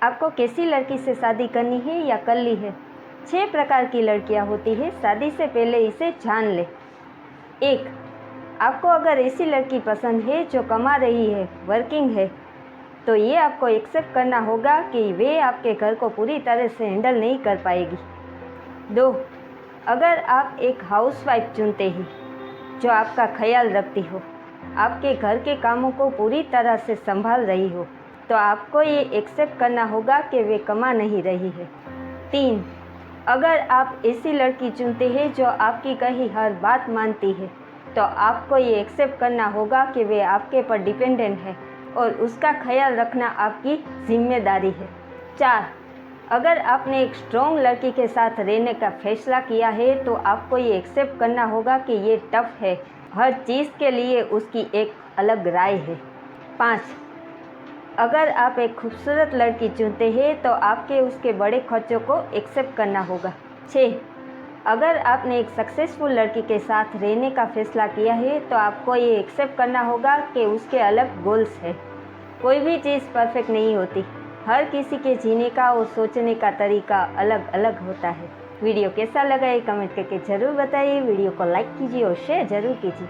आपको कैसी लड़की से शादी करनी है या कर ली है? 6 प्रकार की लड़कियां होती है, शादी से पहले इसे जान ले। 1. आपको अगर ऐसी लड़की पसंद है जो कमा रही है, वर्किंग है, तो ये आपको एक्सेप्ट करना होगा कि वे आपके घर को पूरी तरह से हैंडल नहीं कर पाएगी। 2. अगर आप एक हाउसवाइफ चुनते हैं जो आपका ख्याल रखती हो, आपके घर के कामों को पूरी तरह से संभाल रही हो, तो आपको ये एक्सेप्ट करना होगा कि वे कमा नहीं रही है। 3. अगर आप ऐसी लड़की चुनते हैं जो आपकी कही हर बात मानती है, तो आपको ये एक्सेप्ट करना होगा कि वे आपके पर डिपेंडेंट है और उसका ख्याल रखना आपकी जिम्मेदारी है। 4. अगर आपने एक स्ट्रॉन्ग लड़की के साथ रहने का फैसला किया है, तो आपको ये एक्सेप्ट करना होगा कि ये टफ है, हर चीज़ के लिए उसकी एक अलग राय है। 5. अगर आप एक खूबसूरत लड़की चुनते हैं, तो आपके उसके बड़े खर्चों को एक्सेप्ट करना होगा। 6. अगर आपने एक सक्सेसफुल लड़की के साथ रहने का फैसला किया है, तो आपको ये एक्सेप्ट करना होगा कि उसके अलग गोल्स है। कोई भी चीज़ परफेक्ट नहीं होती, हर किसी के जीने का और सोचने का तरीका अलग अलग होता है। वीडियो कैसा लगा ये कमेंट करके ज़रूर बताइए। वीडियो को लाइक कीजिए और शेयर ज़रूर कीजिए।